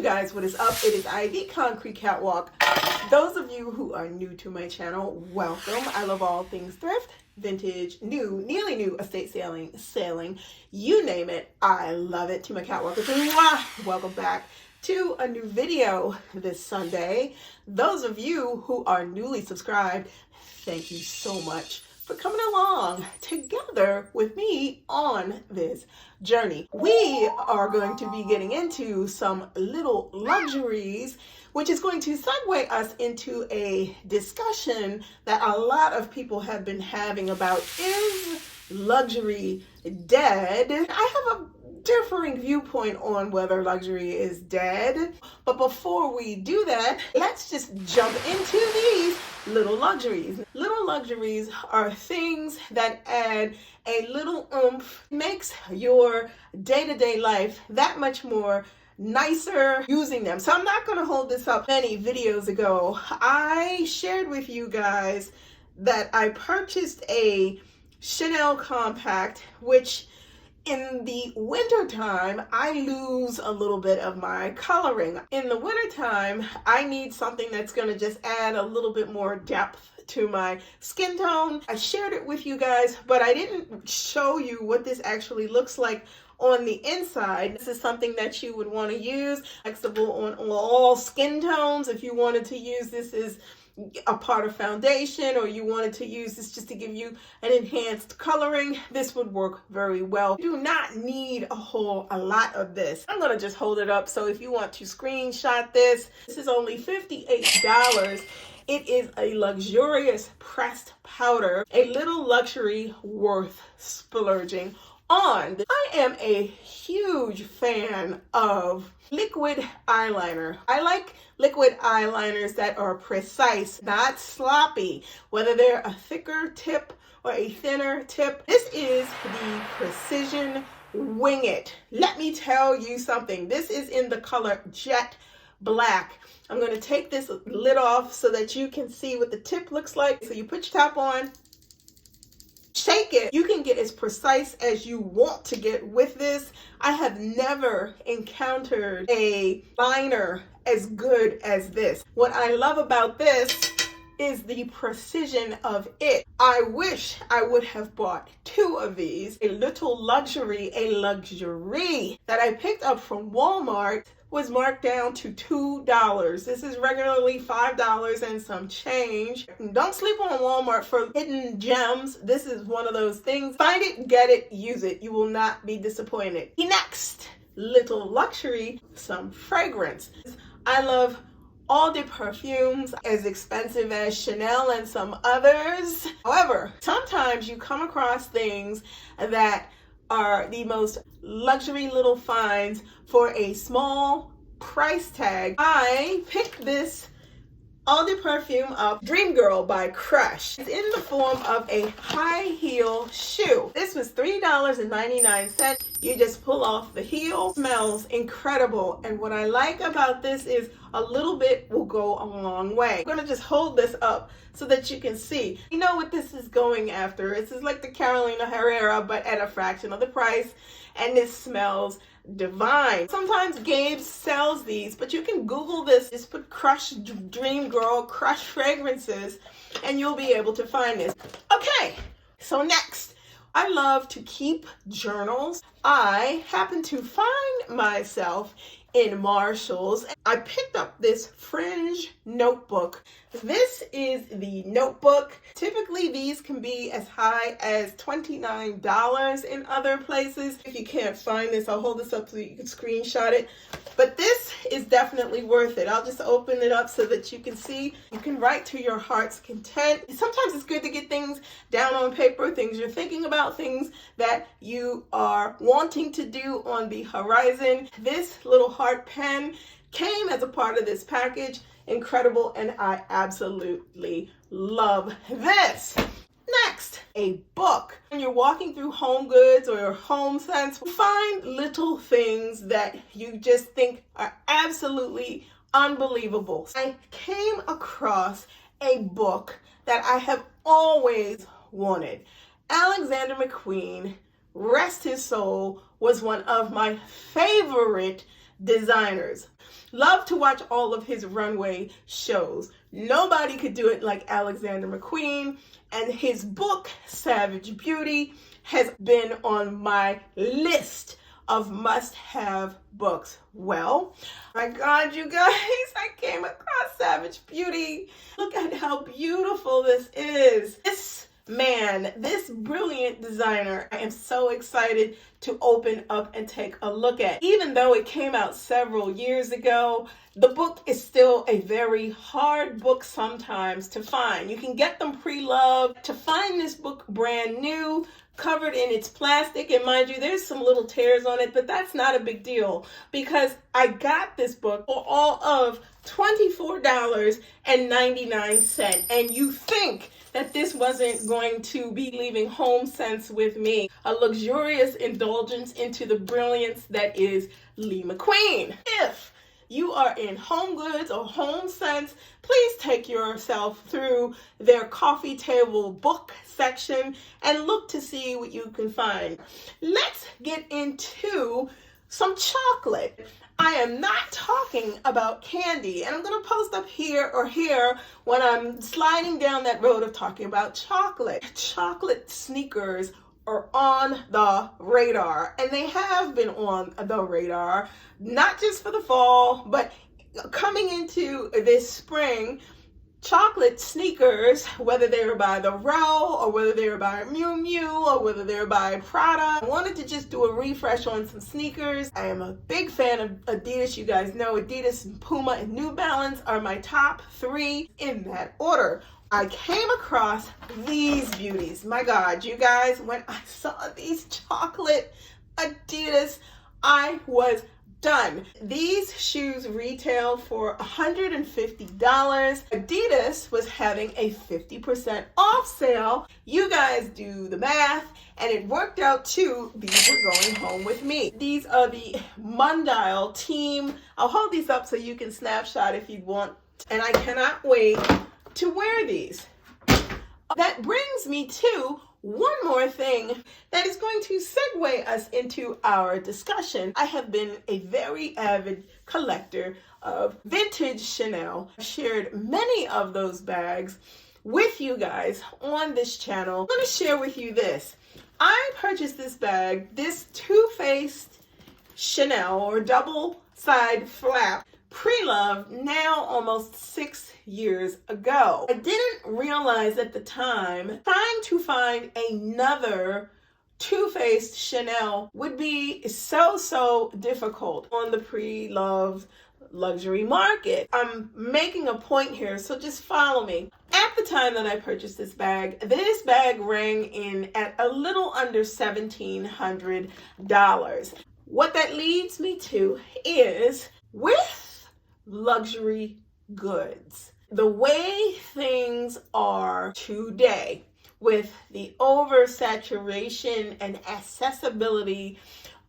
you guys what is up. It is I, the Concrete Catwalk. Those of you who are new to my channel, welcome. I love all things thrift, vintage, new, nearly new, estate sailing, you name it. I love it. To my catwalkers, welcome back to a new video this Sunday. Those of you who are newly subscribed, thank you so much for coming along together with me on this journey. We are going to be getting into some little luxuries, which is going to segue us into a discussion that a lot of people have been having about, is luxury dead? I have a differing viewpoint on whether luxury is dead. But before we do that, let's just jump into these little luxuries. Little luxuries are things that add a little oomph, makes your day-to-day life that much more nicer using them. So I'm not going to hold this up. Many videos ago, I shared with you guys that I purchased a Chanel compact, which in the wintertime, I lose a little bit of my coloring. In the wintertime, I need something that's going to just add a little bit more depth to my skin tone. I shared it with you guys, but I didn't show you what this actually looks like on the inside. This is something that you would want to use, flexible on all skin tones. If you wanted to use this as a part of foundation, or you wanted to use this just to give you an enhanced coloring, this would work very well. You do not need a lot of this. I'm gonna just hold it up, so if you want to screenshot this is only $58. It is a luxurious pressed powder, a little luxury worth splurging on. I am a huge fan of liquid eyeliner. I like liquid eyeliners that are precise, not sloppy, whether they're a thicker tip or a thinner tip. This is the Precision Wing It. Let me tell you something. This is in the color Jet Black. I'm going to take this lid off so that you can see what the tip looks like. So you put your top on, shake it. You can get as precise as you want to get with this. I have never encountered a liner as good as this. What I love about this is the precision of it. I wish I would have bought two of these. A little luxury, that I picked up from Walmart was marked down to $2. This is regularly $5 and some change. Don't sleep on Walmart for hidden gems. This is one of those things. Find it, get it, use it. You will not be disappointed. The next little luxury, some fragrance. I love all the perfumes, as expensive as Chanel and some others. However, sometimes you come across things that are the most luxury little finds for a small price tag. I picked this Eau de Perfume up, Dream Girl by Crush. It's in the form of a high heel shoe. This was $3.99. You just pull off the heel. Smells incredible. And what I like about this is a little bit will go a long way. I'm gonna just hold this up so that you can see. You know what this is going after. This is like the Carolina Herrera, but at a fraction of the price. And this smells divine. Sometimes Gabe sells these, but you can Google this. Just put Crush Dream Girl, Crush fragrances, and you'll be able to find this. Okay, so next, I love to keep journals. I happen to find myself in Marshall's. I picked up this fringe notebook. This is the notebook. Typically these can be as high as $29 in other places. If you can't find this, I'll hold this up so you can screenshot it. But this is definitely worth it. I'll just open it up so that you can see. You can write to your heart's content. Sometimes it's good to get things down on paper, things you're thinking about, things that you are wanting to do on the horizon. This little heart pen came as a part of this package. Incredible, and I absolutely love this. Next, a book. When you're walking through Home Goods or your Home Sense, find little things that you just think are absolutely unbelievable. I came across a book that I have always wanted. Alexander McQueen, rest his soul, was one of my favorite designers. Love to watch all of his runway shows. Nobody could do it like Alexander McQueen, and his book, Savage Beauty, has been on my list of must-have books. Well, my God, you guys, I came across Savage Beauty. Look at how beautiful this is. This man, this brilliant designer, I am so excited to open up and take a look at. Even though it came out several years ago, the book is still a very hard book sometimes to find. You can get them pre-loved. To find this book brand new, covered in its plastic, and mind you, there's some little tears on it, but that's not a big deal because I got this book for all of $24.99, and you think that this wasn't going to be leaving home sense with me. A luxurious indulgence into the brilliance that is Lee McQueen. If you are in Home Goods or Home Sense, please take yourself through their coffee table book section and look to see what you can find. Let's get into some chocolate. I am not talking about candy, and I'm going to post up here or here when I'm sliding down that road of talking about chocolate. Chocolate sneakers are on the radar, and they have been on the radar, not just for the fall, but coming into this spring. Chocolate sneakers, whether they were by The Row or whether they were by Miu Miu or whether they were by Prada. I wanted to just do a refresh on some sneakers. I am a big fan of Adidas. You guys know Adidas, and Puma, and New Balance are my top three in that order. I came across these beauties. My God, you guys, when I saw these chocolate Adidas, I was done. These shoes retail for $150. Adidas was having a 50% off sale. You guys do the math, and it worked out too. These were going home with me. These are the Mondial Team. I'll hold these up so you can snapshot if you want, and I cannot wait to wear these. That brings me to one more thing that is going to segue us into our discussion. I have been a very avid collector of vintage Chanel. I've shared many of those bags with you guys on this channel. I'm going to share with you this. I purchased this bag, this two-faced Chanel or double side flap, pre-loved now almost 6 years ago. I didn't realize at the time trying to find another two-faced Chanel would be so difficult on the pre-loved luxury market. I'm making a point here, so just follow me. At the time that I purchased this bag rang in at a little under $1,700. What that leads me to is, with luxury goods, the way things are today, with the oversaturation and accessibility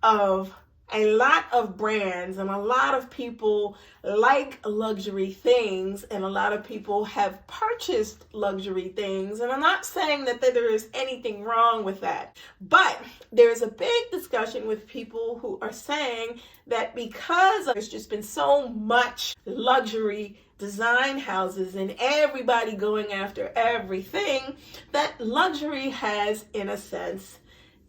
of a lot of brands, and a lot of people like luxury things, and a lot of people have purchased luxury things, and I'm not saying that there is anything wrong with that, but there's a big discussion with people who are saying that because there's just been so much luxury design houses and everybody going after everything, that luxury has, in a sense,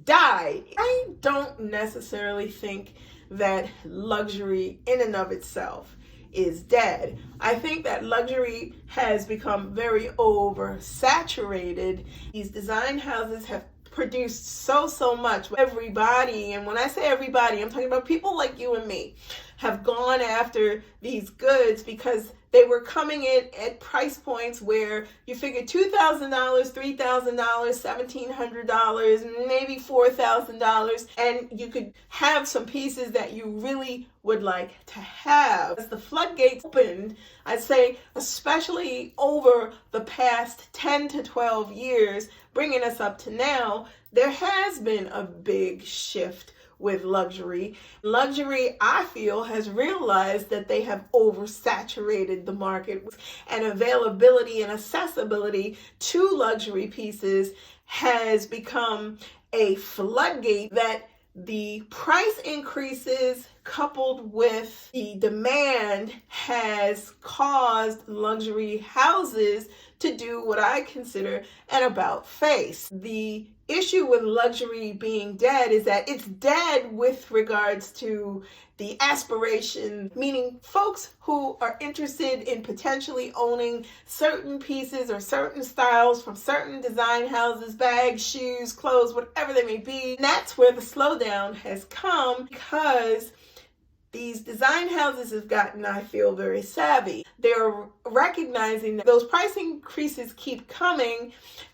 died. I don't necessarily think that luxury in and of itself is dead. I think that luxury has become very oversaturated. These design houses have produced so much. Everybody, and when I say everybody, I'm talking about people like you and me, have gone after these goods because they were coming in at price points where you figure $2,000, $3,000, $1,700, maybe $4,000, and you could have some pieces that you really would like to have. As the floodgates opened, I'd say especially over the past 10 to 12 years, bringing us up to now, there has been a big shift with luxury. Luxury, I feel, has realized that they have oversaturated the market, and availability and accessibility to luxury pieces has become a floodgate that the price increases coupled with the demand has caused luxury houses to do what I consider an about face. The issue with luxury being dead is that it's dead with regards to the aspiration, meaning folks who are interested in potentially owning certain pieces or certain styles from certain design houses, bags, shoes, clothes, whatever they may be. And that's where the slowdown has come, because these design houses have gotten, I feel, very savvy. They're recognizing that those price increases keep coming.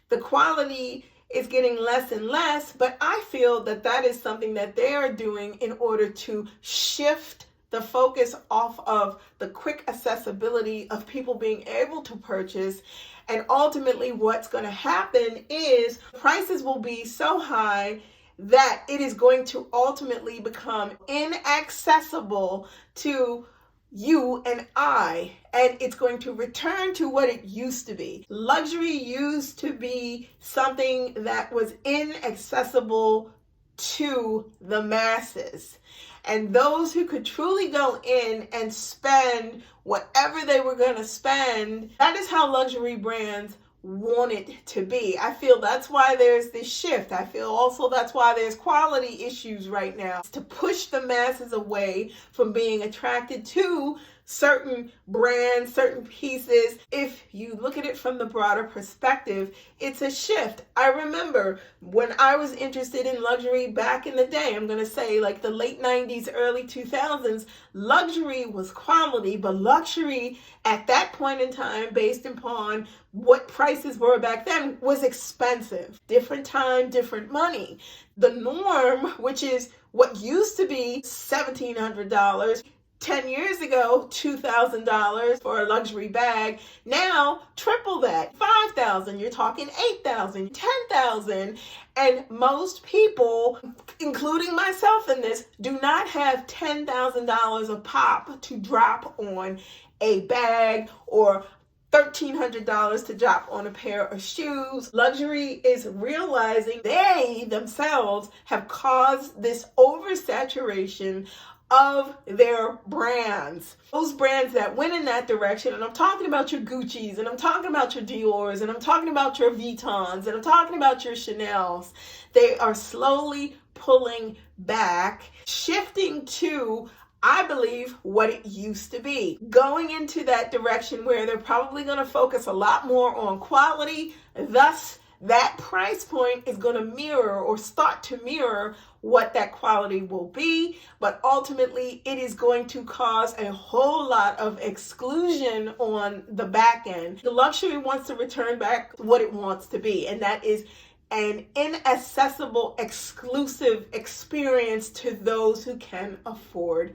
The quality is getting less and less, but I feel that that is something that they are doing in order to shift the focus off of the quick accessibility of people being able to purchase. And ultimately what's going to happen is prices will be so high that it is going to ultimately become inaccessible to you and I, and it's going to return to what it used to be. Luxury used to be something that was inaccessible to the masses. And those who could truly go in and spend whatever they were going to spend, that is how luxury brands want it to be. I feel that's why there's this shift. I feel also that's why there's quality issues right now. It's to push the masses away from being attracted to certain brands, certain pieces. If you look at it from the broader perspective, it's a shift. I remember when I was interested in luxury back in the day, I'm going to say like the late 90s, early 2000s, luxury was quality, but luxury at that point in time, based upon what prices were back then, was expensive. Different time, different money. The norm, which is what used to be $1,700, 10 years ago, $2,000 for a luxury bag. Now, triple that, $5,000. You're talking $8,000, $10,000. And most people, including myself in this, do not have $10,000 a pop to drop on a bag or $1,300 to drop on a pair of shoes. Luxury is realizing they themselves have caused this oversaturation of their brands. Those brands that went in that direction, and I'm talking about your Gucci's, and I'm talking about your Dior's, and I'm talking about your Vuittons, and I'm talking about your Chanel's. They are slowly pulling back, shifting to, I believe, what it used to be. Going into that direction where they're probably going to focus a lot more on quality, thus that price point is going to mirror or start to mirror what that quality will be, but ultimately it is going to cause a whole lot of exclusion on the back end. The luxury wants to return back to what it wants to be, and that is an inaccessible, exclusive experience to those who can afford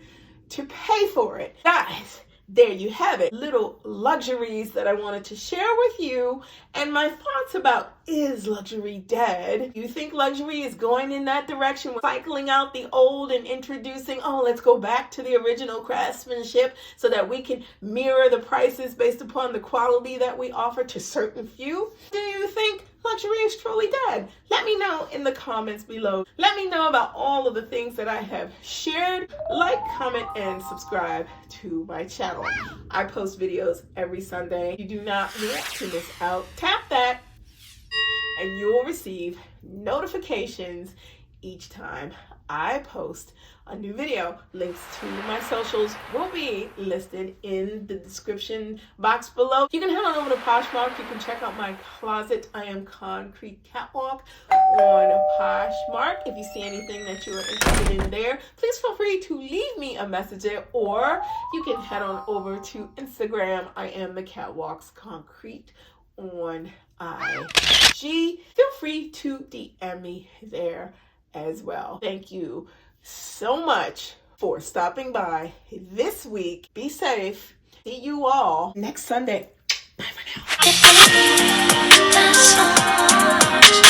to pay for it. Guys, there you have it. Little luxuries that I wanted to share with you, and my thoughts about, is luxury dead? You think luxury is going in that direction, cycling out the old and introducing, oh, let's go back to the original craftsmanship so that we can mirror the prices based upon the quality that we offer to certain few? Do you think luxury is truly dead? Let me know in the comments below. Let me know about all of the things that I have shared. Like, comment, and subscribe to my channel. I post videos every Sunday. You do not want to miss out. Tap that and you will receive notifications each time I post a new video. Links to my socials will be listed in the description box below. You can head on over to Poshmark. You can check out my closet. I am Concrete Catwalk on Poshmark. If you see anything that you are interested in there, please feel free to leave me a message there, or you can head on over to Instagram. I am thecatwalksconcrete on IG. Feel free to DM me there as well. Thank you so much for stopping by this week. Be safe. See you all next Sunday. Bye for now.